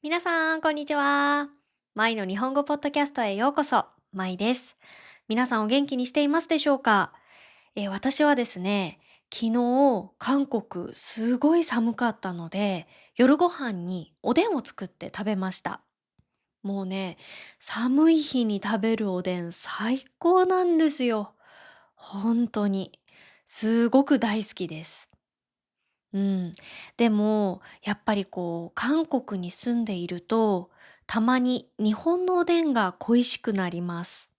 皆さん、こんにちは。舞の日本語ポッドキャストへようこそ。舞です。皆さんお元気にしていますでしょうか？私はですね、昨日、韓国すごい寒かったので、夜ご飯におでんを作って食べました。もうね、寒い日に食べるおでん最高なんですよ。本当に。すごく大好きです。うん。でも、やっぱり韓国に住んでいると、たまに日本のおでんが恋しくなります。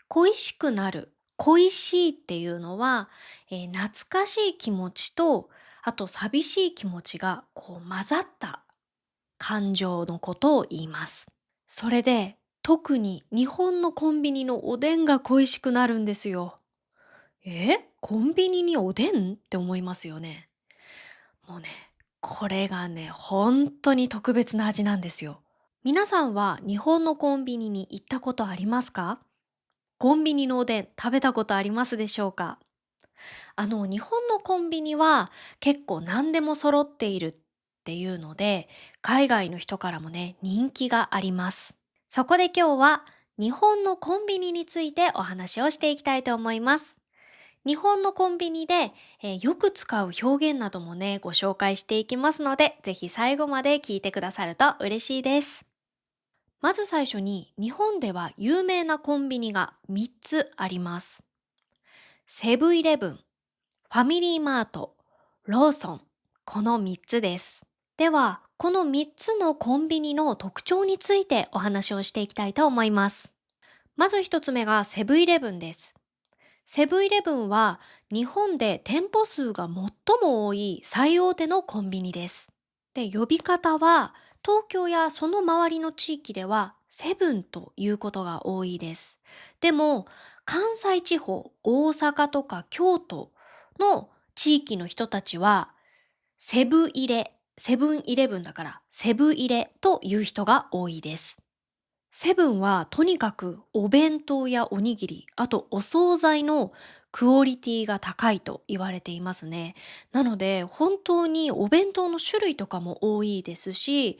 恋しくなる、恋しいっていうのは、懐かしい気持ちと、あと寂しい気持ちが混ざった感情のことを言います。それで、特に日本のコンビニのおでんが恋しくなるんですよ。コンビニにおでんって思いますよね。もうね、これがね、本当に特別な味なんですよ。皆さんは日本のコンビニに行ったことありますか？コンビニのおでん食べたことありますでしょうか？日本のコンビニは結構何でも揃っているっていうので、海外の人からもね、人気があります。そこで今日は日本のコンビニについてお話をしていきたいと思います。日本のコンビニで、よく使う表現などもね、ご紹介していきますので、ぜひ最後まで聞いてくださると嬉しいです。まず最初に、日本では有名なコンビニが3つあります。セブンイレブン、ファミリーマート、ローソン。この3つです。では、この3つのコンビニの特徴についてお話をしていきたいと思います。まず1つ目がセブンイレブンです。セブンイレブンは日本で店舗数が最も多い最大手のコンビニです。で、呼び方は東京やその周りの地域ではセブンということが多いです。でも関西地方、大阪とか京都の地域の人たちはセブ入れ、セブンイレブンだからセブ入れという人が多いです。セブンはとにかくお弁当やおにぎり、あとお惣菜のクオリティが高いと言われていますね。なので本当にお弁当の種類とかも多いですし、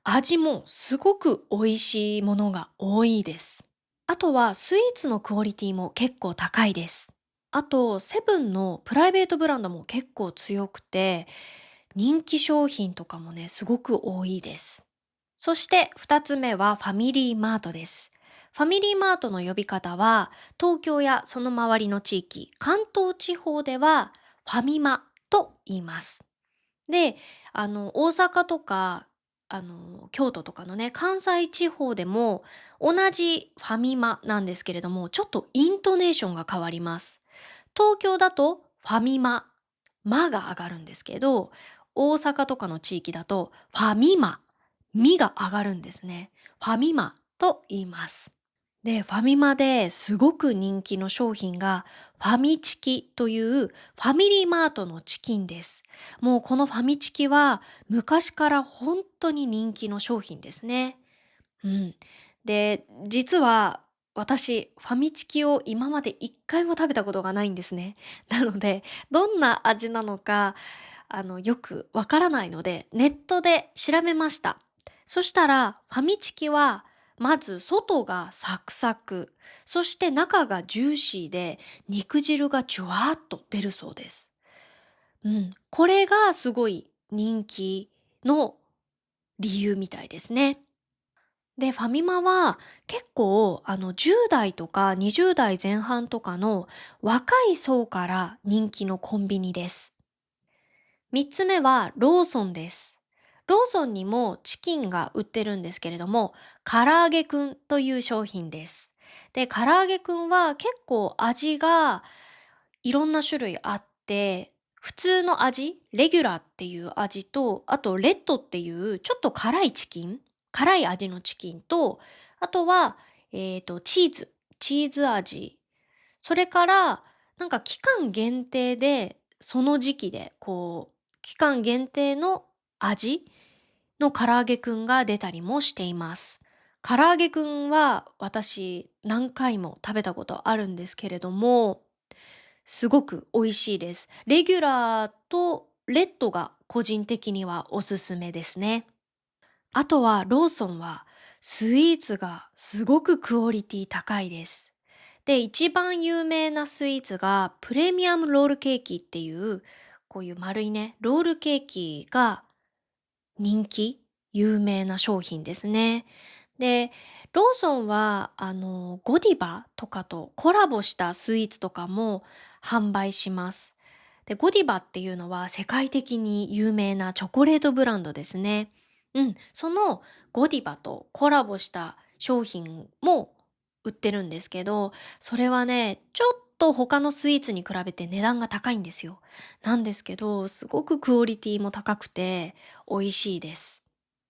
味もすごく美味しいものが多いです。あとはスイーツのクオリティも結構高いです。あとセブンのプライベートブランドも結構強くて、人気商品とかもね、すごく多いです。そして2つ目はファミリーマートです。ファミリーマートの呼び方は、東京やその周りの地域、関東地方ではファミマと言います。で、大阪とか、京都とかのね、関西地方でも同じファミマなんですけれども、ちょっとイントネーションが変わります。東京だとファミマ、マが上がるんですけど、大阪とかの地域だとファミマ、ミが上がるんですね。ファミマと言います。で、ファミマですごく人気の商品がファミチキというファミリーマートのチキンです。もうこのファミチキは昔から本当に人気の商品ですね。うん。で、実は私、ファミチキを今まで一回も食べたことがないんですね。なので、どんな味なのか、よくわからないので、ネットで調べました。そしたら、ファミチキは、まず外がサクサク、そして中がジューシーで、肉汁がジュワーっと出るそうです。うん。これがすごい人気の理由みたいですね。で、ファミマは結構10代とか20代前半とかの若い層から人気のコンビニです。3つ目はローソンです。ローソンにもチキンが売ってるんですけれども、唐揚げくんという商品です。で、唐揚げくんは結構味がいろんな種類あって、普通の味、レギュラーっていう味と、あとレッドっていうちょっと辛いチキン、辛い味のチキンと、あとは、チーズ味。それから、なんか期間限定で、その時期で、期間限定の味の唐揚げくんが出たりもしています。唐揚げくんは私何回も食べたことあるんですけれども、すごく美味しいです。レギュラーとレッドが個人的にはおすすめですね。あとはローソンはスイーツがすごくクオリティ高いです。で、一番有名なスイーツがプレミアムロールケーキっていう、こういう丸いね、ロールケーキが人気、有名な商品ですね。で、ローソンは、ゴディバとかとコラボしたスイーツとかも販売します。で、ゴディバっていうのは世界的に有名なチョコレートブランドですね。そのゴディバとコラボした商品も売ってるんですけど、それはね、ちょっと他のスイーツに比べて値段が高いんですよ。なんですけど、すごくクオリティも高くて美味しいです。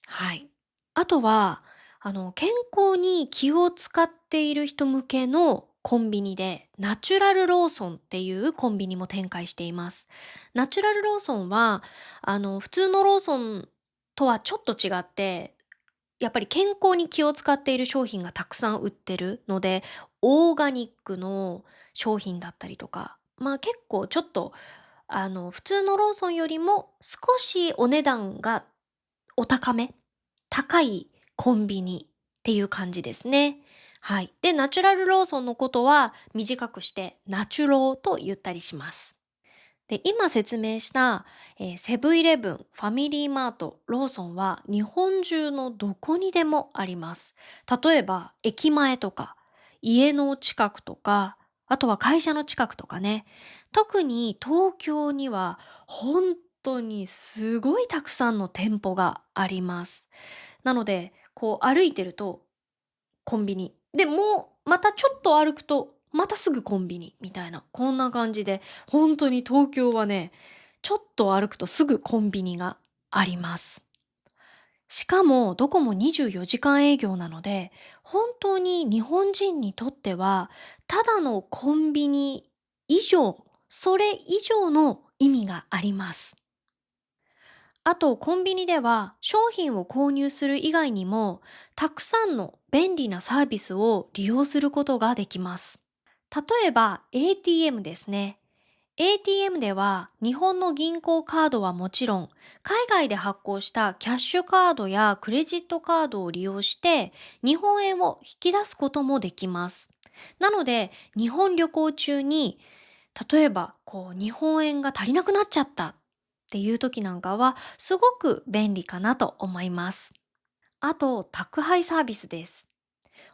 はい。あとは、健康に気を使っている人向けのコンビニで、ナチュラルローソンっていうコンビニも展開しています。ナチュラルローソンは、普通のローソンとはちょっと違って、やっぱり健康に気を使っている商品がたくさん売ってるので、オーガニックの商品だったりとか、まあ結構ちょっと、普通のローソンよりも少しお値段がお高め、高いコンビニっていう感じですね。はい。で、ナチュラルローソンのことは短くしてナチュローと言ったりします。で、今説明した、セブンイレブン、ファミリーマート、ローソンは日本中のどこにでもあります。例えば、駅前とか、家の近くとか、あとは会社の近くとかね。特に東京には本当にすごいたくさんの店舗があります。なので、こう歩いてるとコンビニ。で、もうまたちょっと歩くと、またすぐコンビニみたいな、こんな感じで、本当に東京はね、ちょっと歩くとすぐコンビニがあります。しかもどこも24時間営業なので、本当に日本人にとっては、ただのコンビニ以上、それ以上の意味があります。あと、コンビニでは商品を購入する以外にも、たくさんの便利なサービスを利用することができます。例えば、ATM ですね。ATM では日本の銀行カードはもちろん、海外で発行したキャッシュカードやクレジットカードを利用して、日本円を引き出すこともできます。なので、日本旅行中に例えば、日本円が足りなくなっちゃったっていう時なんかは、すごく便利かなと思います。あと、宅配サービスです。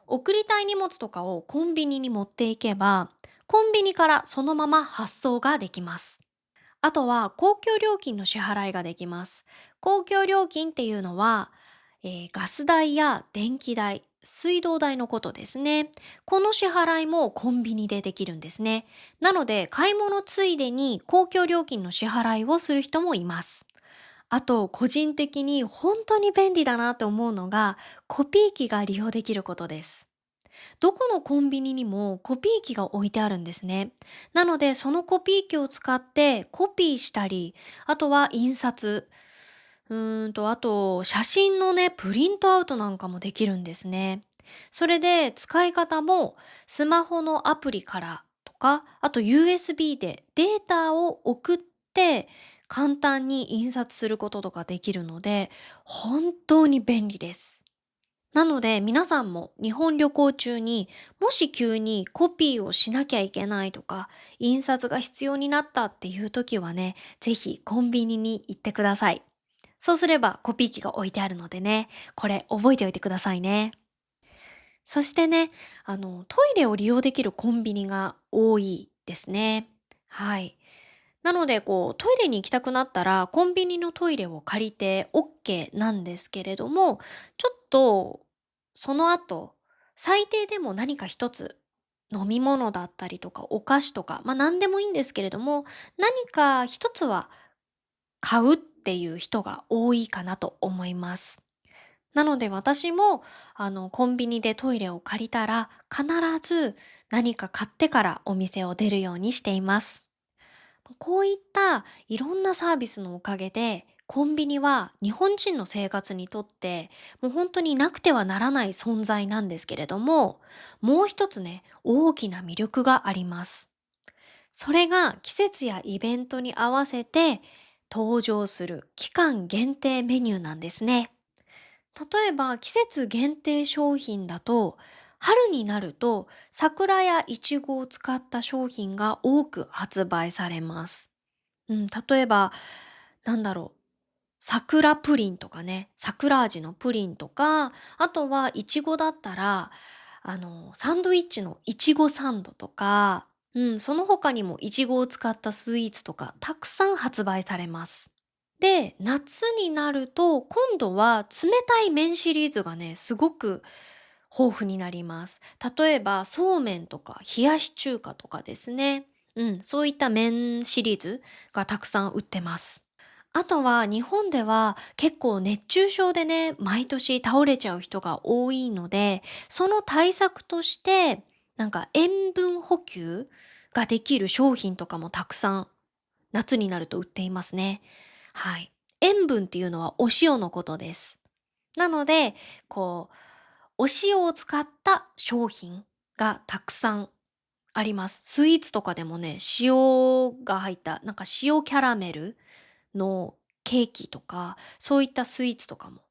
送りたい荷物とかをコンビニに持っていけば、コンビニからそのまま発送ができます。あとは公共料金の支払いができます。公共料金っていうのは、ガス代や電気代、水道代のことですね。この支払いもコンビニでできるんですね。なので、買い物ついでに公共料金の支払いをする人もいます。あと、個人的に本当に便利だなと思うのが、コピー機が利用できることです。どこのコンビニにもコピー機が置いてあるんですね。なので、そのコピー機を使ってコピーしたり、あとは印刷、あと写真のね、プリントアウトなんかもできるんですね。それで使い方もスマホのアプリからとか、あと USB でデータを送って簡単に印刷することとかできるので、本当に便利です。なので皆さんも日本旅行中にもし急にコピーをしなきゃいけないとか印刷が必要になったっていう時はね、ぜひコンビニに行ってください。そうすればコピー機が置いてあるのでね、これ覚えておいてくださいね。そしてね、トイレを利用できるコンビニが多いですね。はい。なので、トイレに行きたくなったら、コンビニのトイレを借りて OK なんですけれども、ちょっと、その後、最低でも何か一つ、飲み物だったりとか、お菓子とか、まあ何でもいいんですけれども、何か一つは買うっていう人が多いかなと思います。なので私も、コンビニでトイレを借りたら、必ず何か買ってからお店を出るようにしています。こういったいろんなサービスのおかげで、コンビニは日本人の生活にとって、もう本当になくてはならない存在なんですけれども、もう一つね、大きな魅力があります。それが季節やイベントに合わせて登場する期間限定メニューなんですね。例えば季節限定商品だと、春になると桜やいちごを使った商品が多く発売されます。例えば、なんだろう、桜プリンとかね、桜味のプリンとか、あとはいちごだったら、サンドイッチのいちごサンドとか、その他にもいちごを使ったスイーツとかたくさん発売されます。で、夏になると今度は冷たい麺シリーズがね、すごく豊富になります。例えばそうめんとか冷やし中華とかですね。そういった麺シリーズがたくさん売ってます。あとは日本では結構熱中症でね、毎年倒れちゃう人が多いので、その対策として、なんか塩分補給ができる商品とかもたくさん夏になると売っていますね。はい。塩分っていうのはお塩のことです。なので、こう、お塩を使った商品がたくさんあります。スイーツとかでもね、塩が入った、なんか塩キャラメルのケーキとか、そういったスイーツとかも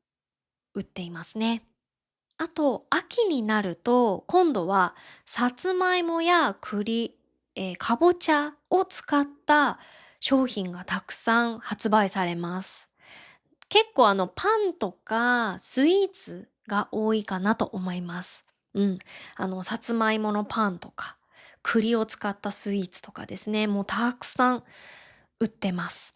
売っていますね。あと、秋になると、今度はさつまいもや栗、かぼちゃを使った商品がたくさん発売されます。結構パンとかスイーツが多いかなと思います。さつまいものパンとか、栗を使ったスイーツとかですね、もうたくさん売ってます。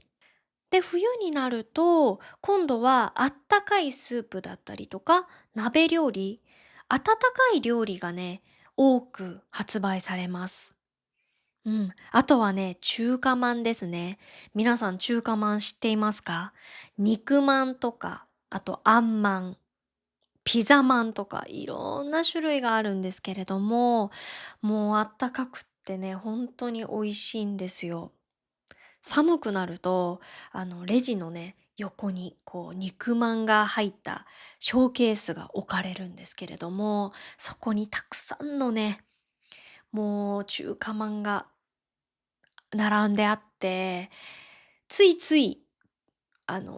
で、冬になると、今度はあったかいスープだったりとか、鍋料理、温かい料理がね、多く発売されます。あとはね、中華まんですね。皆さん中華まん知っていますか？肉まんとか、あとあんまん、ピザまんとか、いろんな種類があるんですけれども、もうあったかくってね、本当に美味しいんですよ。寒くなると、レジのね、横にこう肉まんが入ったショーケースが置かれるんですけれども、そこにたくさんのね、もう中華まんが並んであって、ついつい、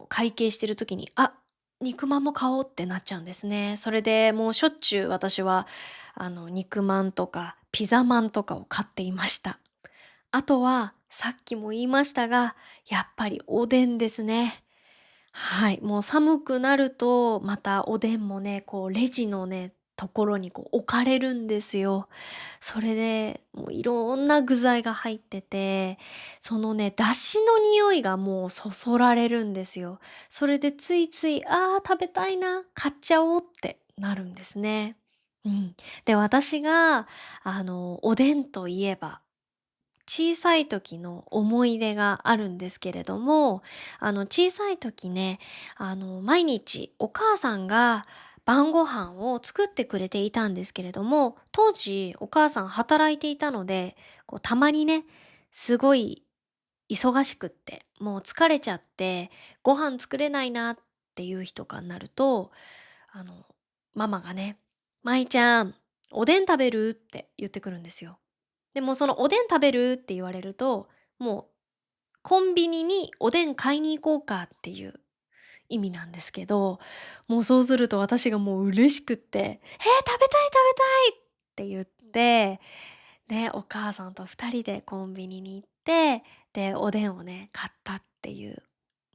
会計してる時に、あ、肉まんも買おうってなっちゃうんですね。それでもうしょっちゅう私は、肉まんとかピザまんとかを買っていました。あとは、さっきも言いましたが、やっぱりおでんですね。はい、もう寒くなると、またおでんもね、こうレジのね、ところにこう置かれるんですよ。それで、もういろんな具材が入ってて、そのね、出汁の匂いがもうそそられるんですよ。それでついつい、ああ、食べたいな、買っちゃおうってなるんですね。うん。で、私が、おでんといえば小さい時の思い出があるんですけれども、小さい時ね、毎日お母さんが晩ご飯を作ってくれていたんですけれども、当時お母さん働いていたので、こうたまにね、すごい忙しくって、もう疲れちゃって、ご飯作れないなっていう日とかになると、あの、ママがね、舞ちゃん、おでん食べるって言ってくるんですよ。でもそのおでん食べるって言われると、もうコンビニにおでん買いに行こうかっていう意味なんですけど、もうそうすると私がもう嬉しくって、食べたい食べたいって言って、で、お母さんと2人でコンビニに行って、で、おでんをね、買ったっていう、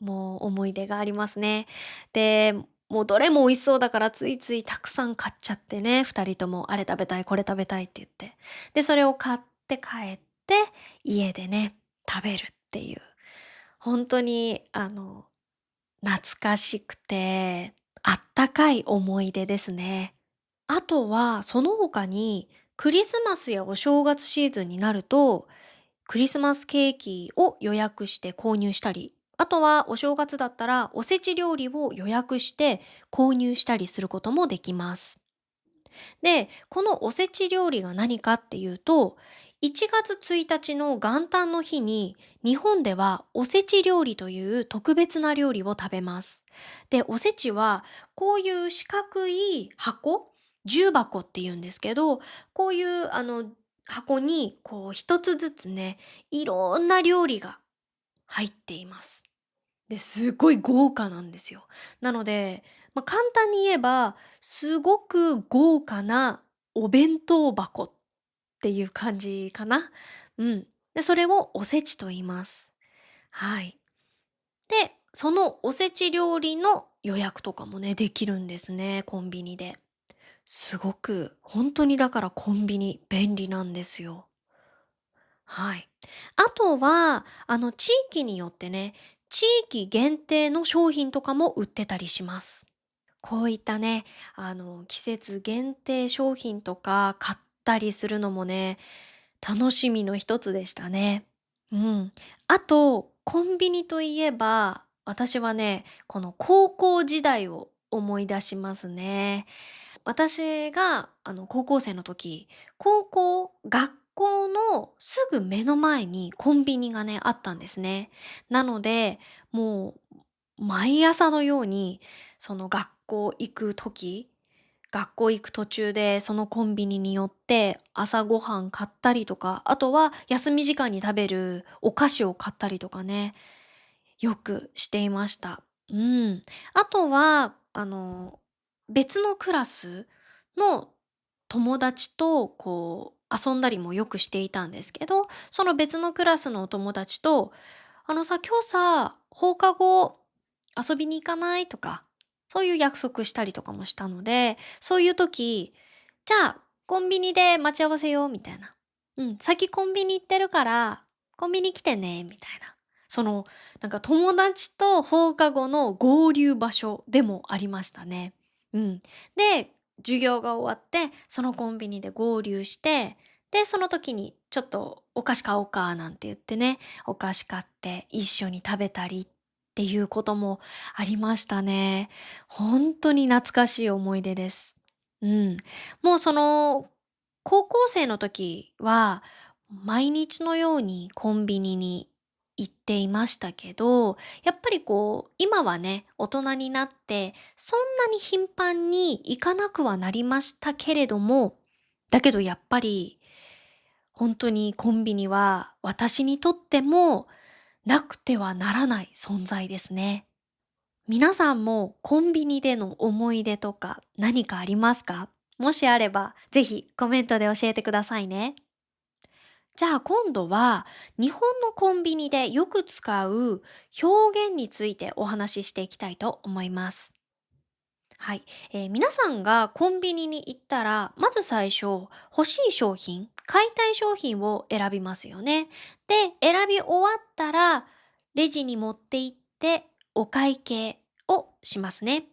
もう思い出がありますね。で、もうどれも美味しそうだからついついたくさん買っちゃってね、2人ともあれ食べたい、これ食べたいって言って。で、それを買って帰って、家でね、食べるっていう、本当に懐かしくて、あったかい思い出ですね。あとは、その他に、クリスマスやお正月シーズンになると、クリスマスケーキを予約して購入したり、あとはお正月だったらおせち料理を予約して購入したりすることもできます。で、このおせち料理が何かっていうと、1月1日の元旦の日に日本ではおせち料理という特別な料理を食べます。で、おせちはこういう四角い箱、重箱って言うんですけど、こういう箱にこう一つずつね、いろんな料理が入っています。で、すごい豪華なんですよ。なので、簡単に言えば、すごく豪華なお弁当箱っていう感じかな。うん。で、それをおせちと言います。はい。で、そのおせち料理の予約とかもね、できるんですね、コンビニで。すごく、本当にだからコンビニ便利なんですよ。はい。あとは、地域によってね、地域限定の商品とかも売ってたりします。こういったね、季節限定商品とか買ったりするのもね、楽しみの一つでしたね。うん。あと、コンビニといえば、私はね、この高校時代を思い出しますね。私が、高校生の時、学校のすぐ目の前にコンビニがね、あったんですね。なので、もう、毎朝のように、その学校行く途中でそのコンビニに寄って朝ごはん買ったりとか、あとは休み時間に食べるお菓子を買ったりとかね、よくしていました。うん。あとは、別のクラスの友達と遊んだりもよくしていたんですけど、その別のクラスのお友達と、今日さ、放課後遊びに行かないとか、そういう約束したりとかもしたので、そういう時、じゃあ、コンビニで待ち合わせようみたいな。うん、先コンビニ行ってるから、コンビニ来てね、みたいな。その、なんか友達と放課後の合流場所でもありましたね。うん。で、授業が終わって、そのコンビニで合流して、で、その時にちょっとお菓子買おうかなんて言ってね、お菓子買って一緒に食べたりっていうこともありましたね。本当に懐かしい思い出です。うん。もう高校生の時は、毎日のようにコンビニに行っていましたけど、やっぱり今はね、大人になって、そんなに頻繁に行かなくはなりましたけれども、だけどやっぱり、本当にコンビニは私にとってもなくてはならない存在ですね。皆さんもコンビニでの思い出とか何かありますか？もしあれば、ぜひコメントで教えてくださいね。じゃあ今度は日本のコンビニでよく使う表現についてお話ししていきたいと思います。はい、皆さんがコンビニに行ったら、まず最初、欲しい商品、買いたい商品を選びますよね。で、選び終わったら、レジに持って行ってお会計をしますね。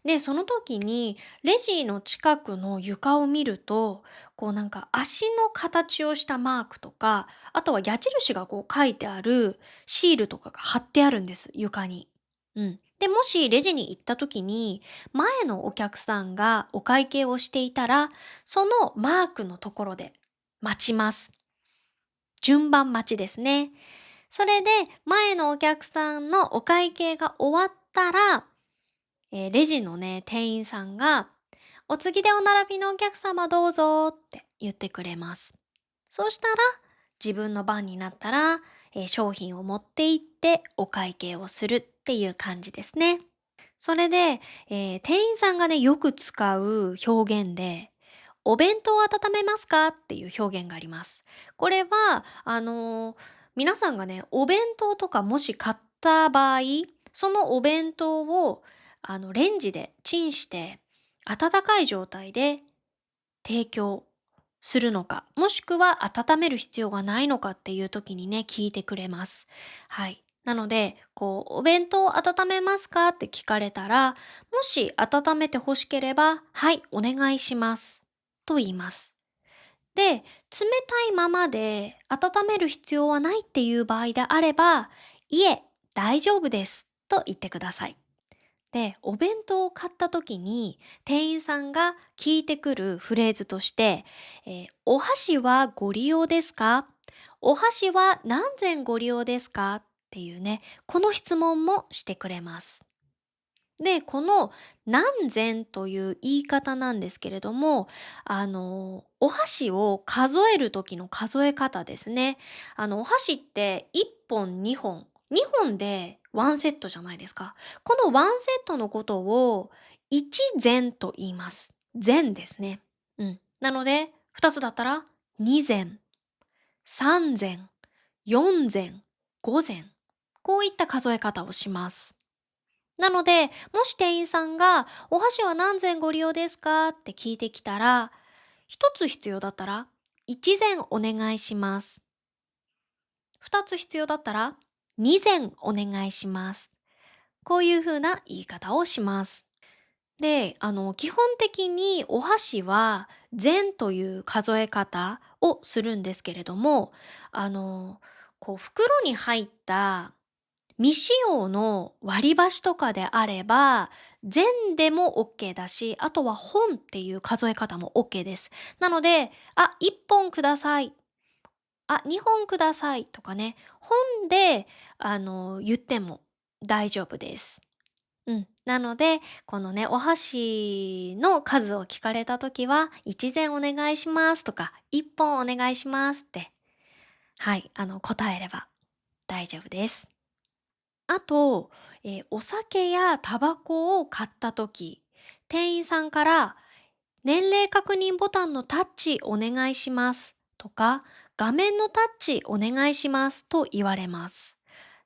で、その時に、レジの近くの床を見ると、なんか足の形をしたマークとか、あとは矢印が書いてあるシールとかが貼ってあるんです、床に。うん。で、もしレジに行った時に、前のお客さんがお会計をしていたら、そのマークのところで待ちます。順番待ちですね。それで、前のお客さんのお会計が終わったら、レジのね、店員さんが、お次でお並びのお客様どうぞって言ってくれます。そうしたら、自分の番になったら、商品を持って行ってお会計をするっていう感じですね。それで、店員さんがね、よく使う表現で、お弁当温めますかっていう表現があります。これは、皆さんがね、お弁当とかもし買った場合、そのお弁当を、レンジでチンして、温かい状態で提供するのか、もしくは温める必要がないのかっていう時にね、聞いてくれます。はい。なので、お弁当温めますかって聞かれたら、もし温めて欲しければ、はい、お願いします。と言います。で、冷たいままで温める必要はないっていう場合であれば、いえ、大丈夫です。と言ってください。で、お弁当を買った時に店員さんが聞いてくるフレーズとして、お箸はご利用ですか？お箸は何膳ご利用ですか？っていうね、この質問もしてくれます。で、この何膳という言い方なんですけれども、お箸を数える時の数え方ですね。お箸って1本、2本、2本でワンセットじゃないですか。このワンセットのことを一膳と言います。膳ですね。なので、2つだったら2膳、3膳、4膳、5膳。こういった数え方をします。なので、もし店員さんがお箸は何膳ご利用ですかって聞いてきたら、1つ必要だったら1膳お願いします。2つ必要だったら2膳お願いします。こういう風な言い方をします。で、基本的にお箸は膳という数え方をするんですけれども、あの、袋に入った未使用の割り箸とかであれば、全でも OK だし、あとは本っていう数え方も OK です。なので、1本ください。2本くださいとかね、本で、言っても大丈夫です。なので、このね、お箸の数を聞かれたときは、1膳お願いしますとか、1本お願いしますって、はい、答えれば大丈夫です。あと、お酒やタバコを買った時、店員さんから「年齢確認ボタンのタッチお願いします」とか「画面のタッチお願いします」と言われます。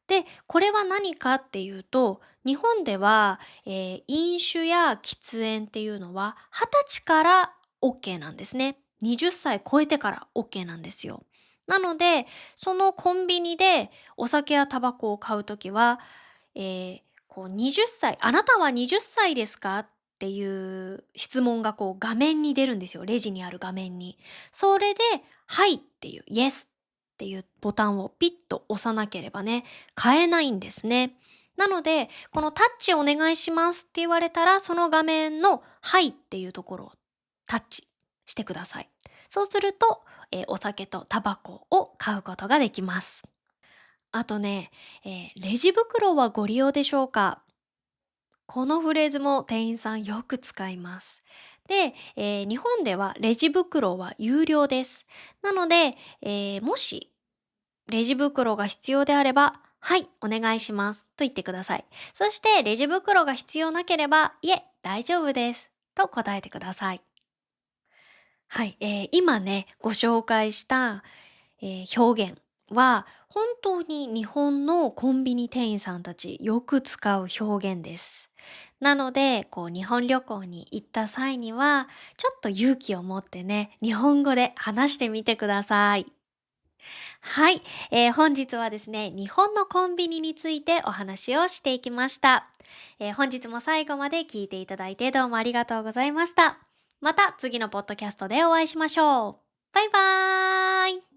で、これは何かっていうと、日本では、飲酒や喫煙っていうのは20歳から OK なんですね。20歳超えてから OK なんですよ。なので、そのコンビニでお酒やタバコを買うときは、20歳、あなたは20歳ですかっていう質問が画面に出るんですよ。レジにある画面に。それで、はいっていう、イエスっていうボタンをピッと押さなければね、買えないんですね。なので、このタッチお願いしますって言われたら、その画面のはいっていうところをタッチしてください。そうすると、お酒とタバコを買うことができます。あとね、レジ袋はご利用でしょうか？このフレーズも店員さんよく使います。で、日本ではレジ袋は有料です。なので、もしレジ袋が必要であれば、はい、お願いしますと言ってください。そしてレジ袋が必要なければ、いえ、大丈夫ですと答えてください。はい、今ね、ご紹介した、表現は本当に日本のコンビニ店員さんたちよく使う表現です。なので、日本旅行に行った際には、ちょっと勇気を持ってね、日本語で話してみてください。はい、本日はですね、日本のコンビニについてお話をしていきました。本日も最後まで聞いていただいてどうもありがとうございました。また次のポッドキャストでお会いしましょう。バイバーイ。